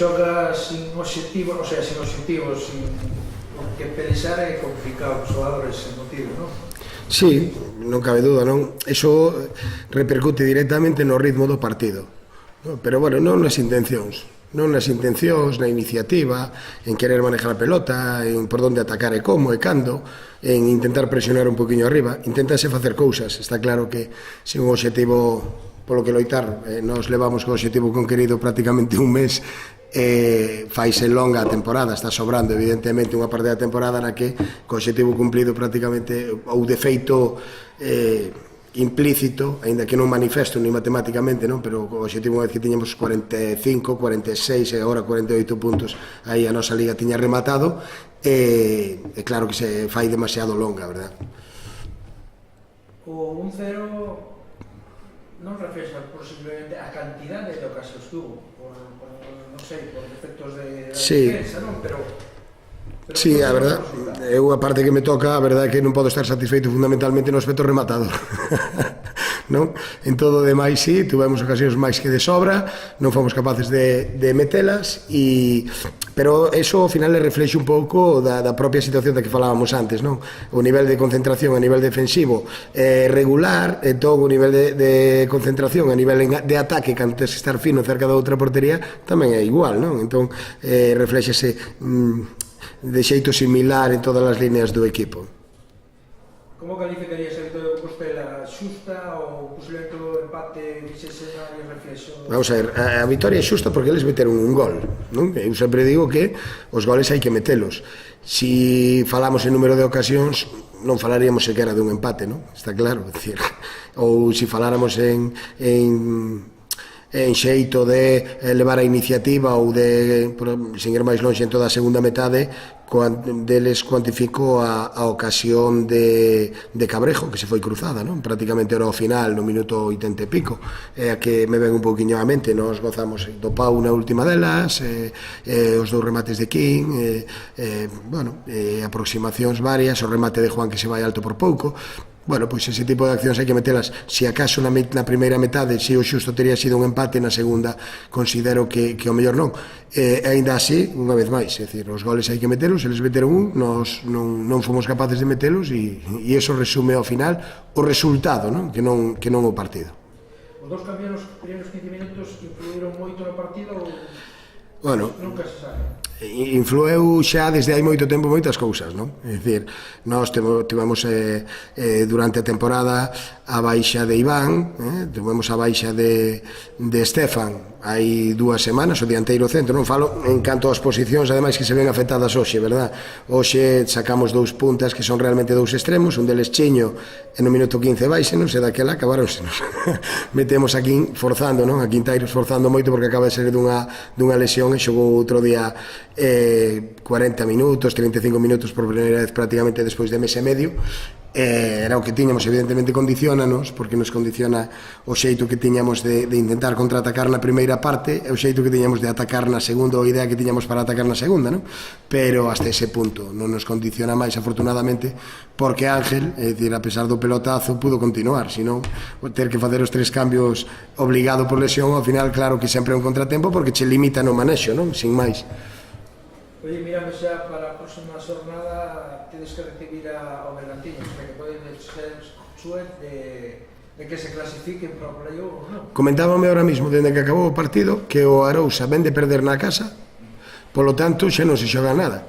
xoga sin obxectivos, o sea, sin obxectivos, sin que pelexar é complicado, os xogadores sen motivo, non? Sí, non cabe dúda, non? Eso repercute directamente no ritmo do partido, non? Pero, bueno, non nas intencións, na iniciativa, en querer manejar a pelota, en por onde atacar e como e cando, en intentar presionar un poquinho arriba, intentarse facer cousas. Está claro que se un obxectivo polo que loitar, nos levamos co obxectivo conquerido prácticamente un mes, faise longa a temporada, está sobrando evidentemente unha parte da temporada na que co obxectivo cumplido prácticamente ou de feito implícito, aínda que non manifesto ni matemáticamente, non? Pero o obxectivo unha vez que tiñamos 45, 46 e agora 48 puntos, aí a nosa liga tiña rematado, e claro que se fai demasiado longa, verdad? O 1-0 non reflexa posiblemente a cantidade de ocasións tuvo, non sei, por defectos de defensa, non? Pero sí, a verdad, é unha parte que me toca, a verdade é que non podo estar satisfeito fundamentalmente no aspecto rematador. Non? En todo o demais, sí, tuvemos ocasións máis que de sobra, non fomos capaces de metelas, pero eso ao final le reflexe un pouco da propia situación da que falábamos antes, non? O nivel de concentración a nivel defensivo regular, entón o nivel de concentración a nivel de ataque, que antes estar fino cerca da outra portería, tamén é igual, non? Entón reflexese de xeito similar en todas as líneas do equipo. Como calificarías a vitória de Compostela? Xusta ou posiblemente o empate fixese máis reflexo? Vamos a ver, a vitória é xusta porque eles meteron un gol, non? Eu sempre digo que os goles hai que metelos. Si falamos en número de ocasións, non falaríamos sequera dun empate, non? Está claro, decir, ou si faláramos en xeito de levar a iniciativa ou de, sen ir máis longe en toda a segunda metade, deles cuantificou a ocasión de Cabrejo, que se foi cruzada, non? Prácticamente era ao final, no minuto 80 e pico, a que me ven un pouquiño á mente. Nos gozamos do Pau na última delas, os dous remates de King, aproximacións varias, o remate de Juan que se vai alto por pouco. Bueno, pois ese tipo de accións hai que metelas. Se acaso na primeira metade, se o xusto teria sido un empate, na segunda considero que o mellor non. Ainda así, unha vez máis, é dicir, os goles hai que metelos, eles meteron un, nos non fomos capaces de metelos, e iso resume ao final o resultado, non? Que non o partido. Os dous primeiros 15 minutos influíron moito no partido ou nunca se sabe? Influeu xa desde hai moito tempo moitas cousas, non? É dicir, nós tivemos durante a temporada a baixa de Iván, tivemos a baixa de Estefan hai 2 semanas, o dianteiro centro, non falo en canto ás posicións, ademais que se ven afectadas hoxe, verdad? Hoxe sacamos 2 puntas que son realmente 2 extremos, un deles Chiño, e no minuto 15 baisenos, e daquela acabaronsenos. Metemos aquí forzando, non? A Quintairos forzando moito porque acaba de ser dunha lesión e xogou outro día 40 minutos, 35 minutos por primeira vez prácticamente despois de mes e medio. Era o que tiñamos, evidentemente condicionanos, porque nos condiciona o xeito que tiñamos de intentar contraatacar na primeira parte e o xeito que tiñamos de atacar na segunda, ou a idea que tiñamos para atacar na segunda, non? Pero hasta ese punto non nos condiciona máis, afortunadamente, porque Ángel, é dicir, a pesar do pelotazo, pudo continuar, senón ter que facer os 3 cambios obligado por lesión, ao final claro que sempre é un contratempo porque che limita no manexo, non? Sin máis. Oye, mirando xa para a próxima xornada, tedes que recibir ao Bergantiños, que poden ser suerte de que se clasifiquen para o playoff, non? Comentábame ahora mismo, dende que acabou o partido, que o Arousa ven de perder na casa, polo tanto xa non se xoga nada,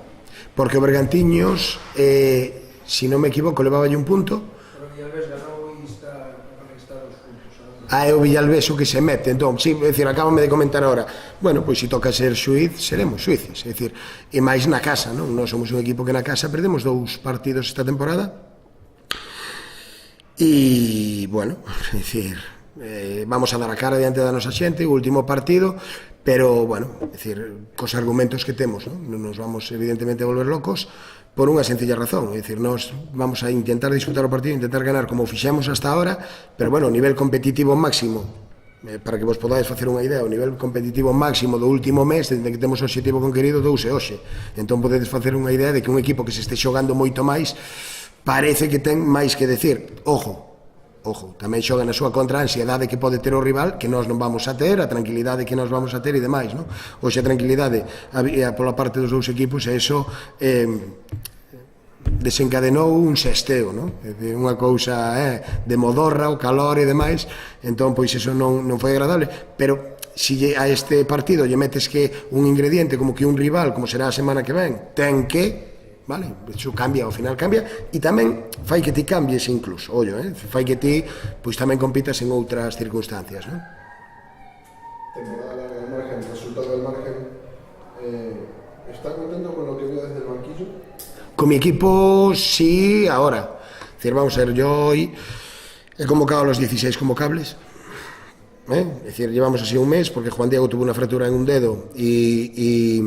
porque o Bergantiños, se non me equivoco, levaballe un punto. Pero Villalbés ganou e está 2 puntos. É o Villalbés o que se mete, entón, sí, é dicir, acábame de comentar ahora, bueno, pois se toca ser xuiz, seremos xuices, é dicir, e máis na casa, non? Nós somos un equipo que na casa perdemos 2 partidos esta temporada, e, bueno, é dicir, vamos a dar a cara diante da nosa xente, o último partido, pero, bueno, é dicir, cos argumentos que temos, non nos vamos, evidentemente, a volver locos, por unha sencilla razón, é dicir, nós vamos a intentar disfrutar o partido, intentar ganar como fixemos hasta ahora, pero, bueno, o nivel competitivo máximo, para que vos podáis facer unha idea, o nivel competitivo máximo do último mes, desde que temos o objetivo conquerido, douse hoxe. Entón podedes facer unha idea de que un equipo que se este xogando moito máis, parece que ten máis que decir. Ojo, ojo, tamén xoga na súa contra a ansiedade que pode ter o rival, que nós non vamos a ter, a tranquilidade que nós vamos a ter e demais, non? Hoxe a tranquilidade había pola parte dos dous equipos e iso desencadenou un sesteo, non? É dicir, unha cousa de modorra, o calor e demais, entón pois iso non foi agradable, pero si a este partido lle metes que un ingrediente como que un rival, como será a semana que ven, ten que, vale, iso cambia, ao final cambia, e tamén fai que ti cambies incluso, ollo, fai que ti pois tamén compitas en outras circunstancias, non? Temporada larga del margen, resultado del margen, ¿está contento con lo que veo desde el banquillo? Con mi equipo, sí, ahora. Es decir, vamos a ver, yo hoy he convocado a los 16 convocables. Es decir, llevamos así un mes porque Juan Diego tuvo una fractura en un dedo e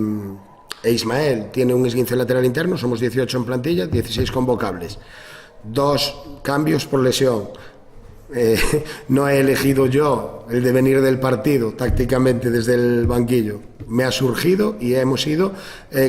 Ismael tiene un esguince lateral interno. Somos 18 en plantilla, 16 convocables. 2 cambios por lesión. No he elegido yo el devenir del partido tácticamente desde el banquillo. Me ha surgido y hemos ido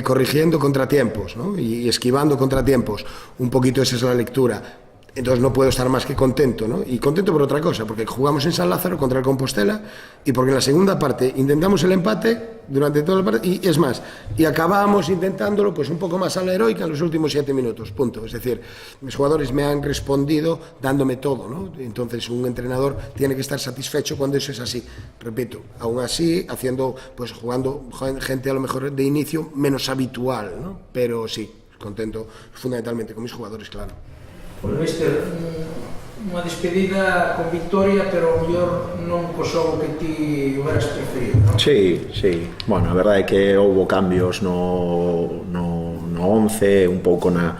corrigiendo contratiempos, ¿no? Y esquivando contratiempos. Un poquito esa es la lectura. Entonces no puedo estar más que contento, ¿no? Y contento por otra cosa, porque jugamos en San Lázaro contra el Compostela y porque en la segunda parte intentamos el empate durante toda la parte y es más, y acabamos intentándolo pues un poco más a la heroica en los últimos 7 minutos, punto. Es decir, mis jugadores me han respondido dándome todo, ¿no? Entonces un entrenador tiene que estar satisfecho cuando eso es así. Repito, aún así, haciendo, pues jugando gente a lo mejor de inicio menos habitual, ¿no? Pero sí, contento fundamentalmente con mis jugadores, claro. Pois, mister, unha despedida con victoria, pero mellor non co xogo que ti hubieras preferido, non? Sí, sí. Bueno, a verdade é que houve cambios no 11, un pouco no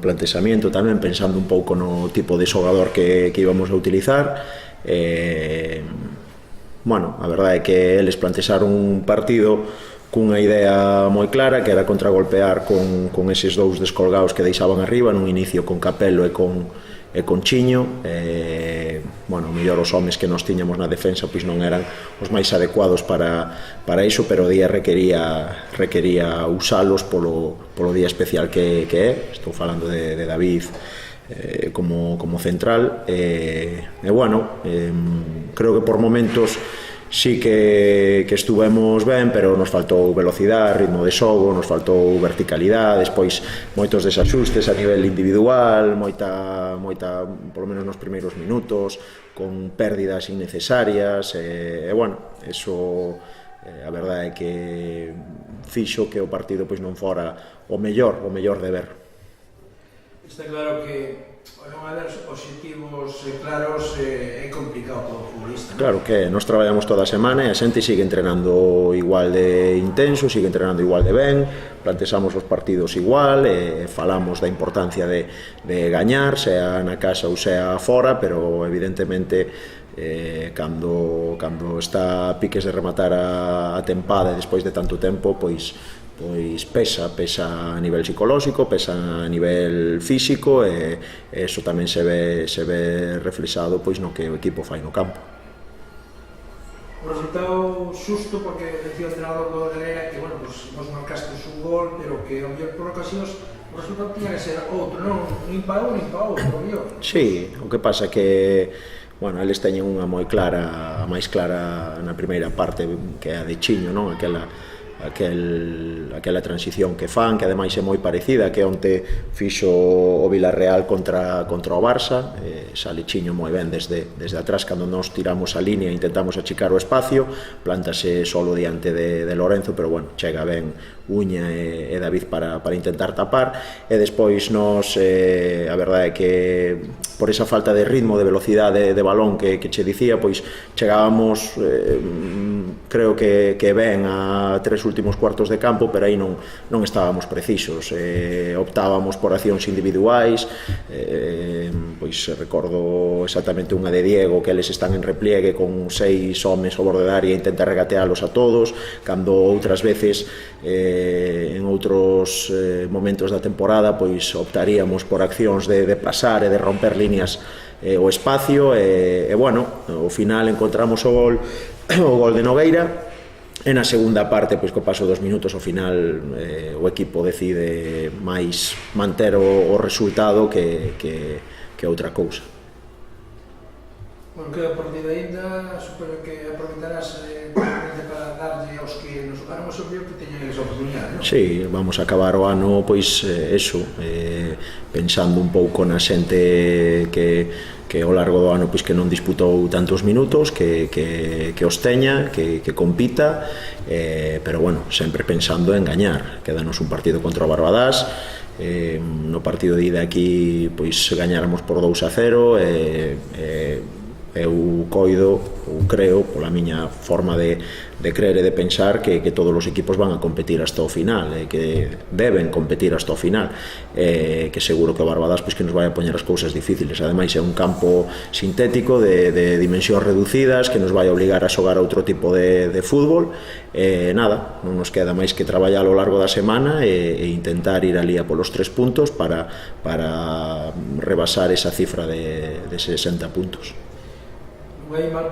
plantexamento tamén, pensando un pouco no tipo de xogador que íbamos a utilizar. Bueno, a verdade é que eles plantexaron un partido cunha idea moi clara, que era contragolpear con eses dous descolgados que deixaban arriba, nun inicio con Capello e con Chiño. Bueno, mellor os homes que nos tiñamos na defensa pois non eran os máis adecuados para iso, pero o día requería usalos polo día especial que é. Estou falando de David como central, bueno, creo que por momentos sí que estuvemos ben, pero nos faltou velocidade, ritmo de xogo, nos faltou verticalidade, despois moitos desaxustes a nivel individual, moita, polo menos nos primeiros minutos, con pérdidas innecesarias, e bueno, eso a verdade é que fixo que o partido pois non fora o mellor de ver. Está claro que non haber obxectivos claros é complicado para o futbolista, non? Claro que nós traballamos toda a semana e a xente sigue entrenando igual de intenso, sigue entrenando igual de ben, plantexamos os partidos igual, falamos da importancia de gañar, sea na casa ou sea fora, pero evidentemente cando está a piques de rematar a tempada e despois de tanto tempo, pois pesa a nivel psicolóxico, pesa a nivel físico, e eso tamén se ve reflexado pois no que o equipo fai no campo. O resultado xusto, porque decía o entrenador do Galera que, bueno, pues vos marcastes un gol, pero que ao mellor por ocasións o resultado tiña que ser outro, non? Nin pa un, nin pa outro, ao mellor. Sí, o que pasa que, bueno, eles teñen unha moi clara, a máis clara na primeira parte, que é a de Chiño, non? Aquela transición que fan, que ademais é moi parecida que onte fixo o Villarreal contra o Barça. Sale Chiño moi ben desde atrás, cando nos tiramos a línea e intentamos achicar o espacio, plántase solo diante de Lorenzo, pero bueno, chega ben Uña e David para intentar tapar, e despois nos, a verdade é que por esa falta de ritmo, de velocidade de balón que che dicía, pois chegábamos creo que ben a 3 últimos cuartos de campo, pero aí non estábamos precisos, optábamos por accións individuais, pois recordo exactamente unha de Diego, que eles están en repliegue con 6 homes ao borde da área e intenta regatealos a todos, cando outras veces en outros momentos da temporada pois optaríamos por accións de pasar e de romper líneas o espacio, e bueno, ao final encontramos o gol de Nogueira, e na segunda parte, pois co paso dos minutos, ao final o equipo decide máis manter o resultado que outra cousa. Bueno, queda por partido ainda, supoño que aproveitarás para darlle aos que nos xogaron o seu que teñen esa oportunidade, non? Sí, vamos a acabar o ano, pois, eso, pensando un pouco na xente que ao largo do ano pois, que non disputou tantos minutos, que os teña, que compita, pero bueno, sempre pensando en gañar. Quédanos un partido contra o Barbadás, no partido de ida aquí pois gañáramos por 2-0, eu coido, ou creo, pola miña forma de creer e de pensar que todos os equipos van a competir hasta o final, que deben competir hasta o final, que seguro que o Barbadás pois, que nos vai a poñer as cousas difíciles. Ademais é un campo sintético de dimensións reducidas que nos vai a obligar a xogar outro tipo de fútbol. Nada, non nos queda máis que traballar ao largo da semana e intentar ir ali a polos 3 puntos para rebasar esa cifra de 60 puntos. Non hai mal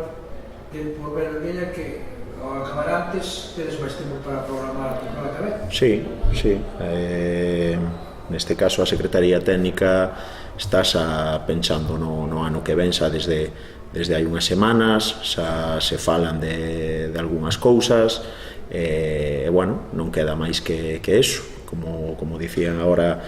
que por ver a Liga que ao acabar antes tedes máis tempo para programar a temporada que ven. Sí. Neste caso a Secretaría Técnica estás pensando no ano que ven xa desde hai unhas semanas, xa se falan de algunhas cousas, bueno, non queda máis que eso. Como dicían agora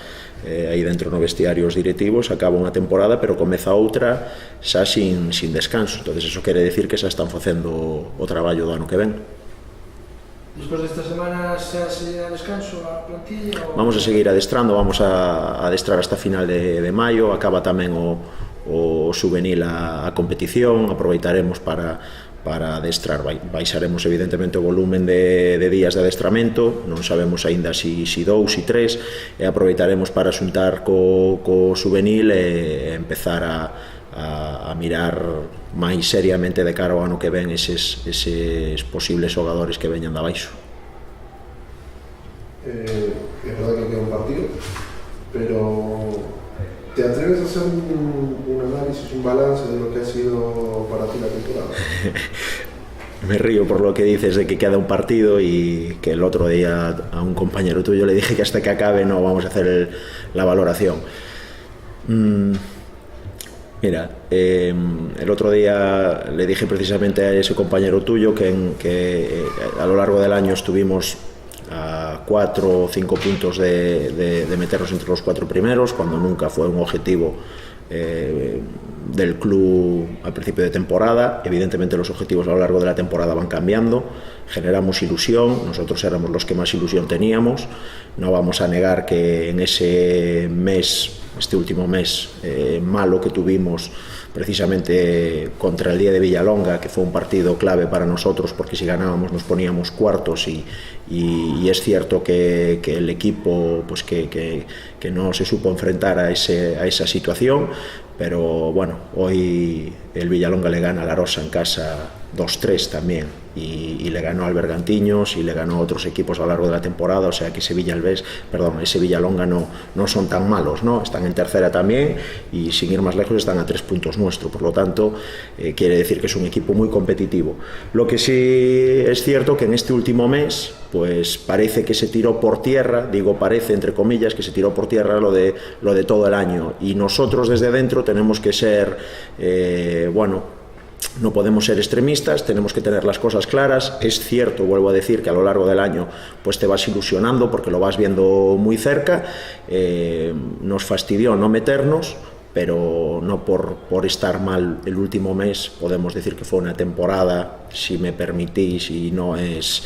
aí dentro no vestiario os directivos, acaba unha temporada pero comeza outra xa sin descanso. Entonces eso quere decir que xa están facendo o traballo do ano que ven. Despois desta semana xa se dá descanso a plantilla? Vamos a seguir adestrando, vamos a adestrar hasta final de maio, acaba tamén o juvenil a competición, aproveitaremos para adestrar, baixaremos evidentemente o volumen de días de adestramento, non sabemos aínda si 2, si 3, e aproveitaremos para xuntar co juvenil e empezar a mirar máis seriamente de cara ao ano que ven eses posibles xogadores que veñan de abaixo. Es verdad que queda un partido, pero ¿te atreves a hacer un análisis, un balance de lo que ha sido para ti la temporada? Me río por lo que dices de que queda un partido y que el otro día a un compañero tuyo le dije que hasta que acabe no vamos a hacer la valoración. Mira, el otro día le dije precisamente a ese compañero tuyo que a lo largo del año estuvimos a 4 o 5 puntos de meternos entre los 4 primeros, cuando nunca fue un objetivo del club al principio de temporada. Evidentemente los objetivos a lo largo de la temporada van cambiando, generamos ilusión, nosotros éramos los que más ilusión teníamos. No vamos a negar que en ese mes, este último mes malo que tuvimos precisamente contra el día de Villalonga, que fue un partido clave para nosotros porque si ganábamos nos poníamos cuartos y es cierto que el equipo pues que no se supo enfrentar a esa situación, pero bueno, hoy el Villalonga le gana a la Rosa en casa 2-3 también y le ganó al Bergantiños y le ganó a otros equipos a lo largo de la temporada, o sea que ese Villalonga no son tan malos, ¿no? Están en tercera también y sin ir más lejos están a 3 puntos nuestro, por lo tanto quiere decir que es un equipo muy competitivo. Lo que sí es cierto que en este último mes pues parece que se tiró por tierra, digo parece entre comillas, que se tiró por tierra lo de todo el año, y nosotros desde dentro tenemos que ser no podemos ser extremistas, tenemos que tener las cosas claras. Es cierto, vuelvo a decir, que a lo largo del año pues te vas ilusionando porque lo vas viendo muy cerca. Nos fastidió no meternos, pero no por estar mal el último mes podemos decir que fue una temporada, si me permitís, y no es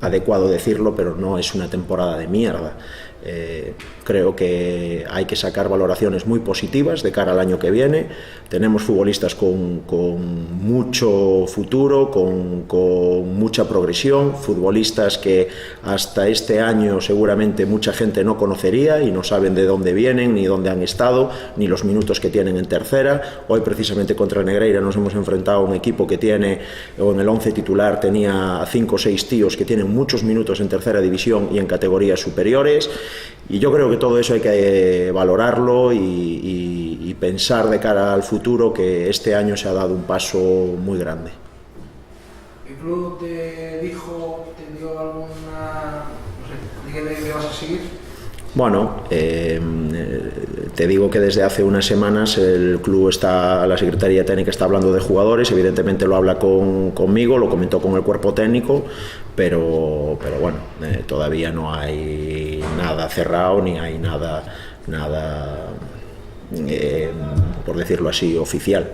adecuado decirlo, pero no es una temporada de mierda. Creo que hay que sacar valoraciones muy positivas de cara al año que viene. Tenemos futbolistas con mucho futuro, con mucha progresión, futbolistas que hasta este año seguramente mucha gente no conocería y no saben de dónde vienen, ni dónde han estado, ni los minutos que tienen en tercera. Hoy precisamente contra Negreira nos hemos enfrentado a un equipo que tiene, o en el 11 titular tenía a 5 o 6 tíos que tienen muchos minutos en tercera división y en categorías superiores. Y yo creo que todo eso hay que valorarlo y pensar de cara al futuro que este año se ha dado un paso muy grande. ¿El club te dijo, te dio alguna, no sé, dígale que vas a seguir? Bueno, te digo que desde hace unas semanas el club la Secretaría Técnica está hablando de jugadores, evidentemente lo habla conmigo, lo comentó con el cuerpo técnico, pero bueno, todavía no hay nada cerrado ni hay nada por decirlo así, oficial.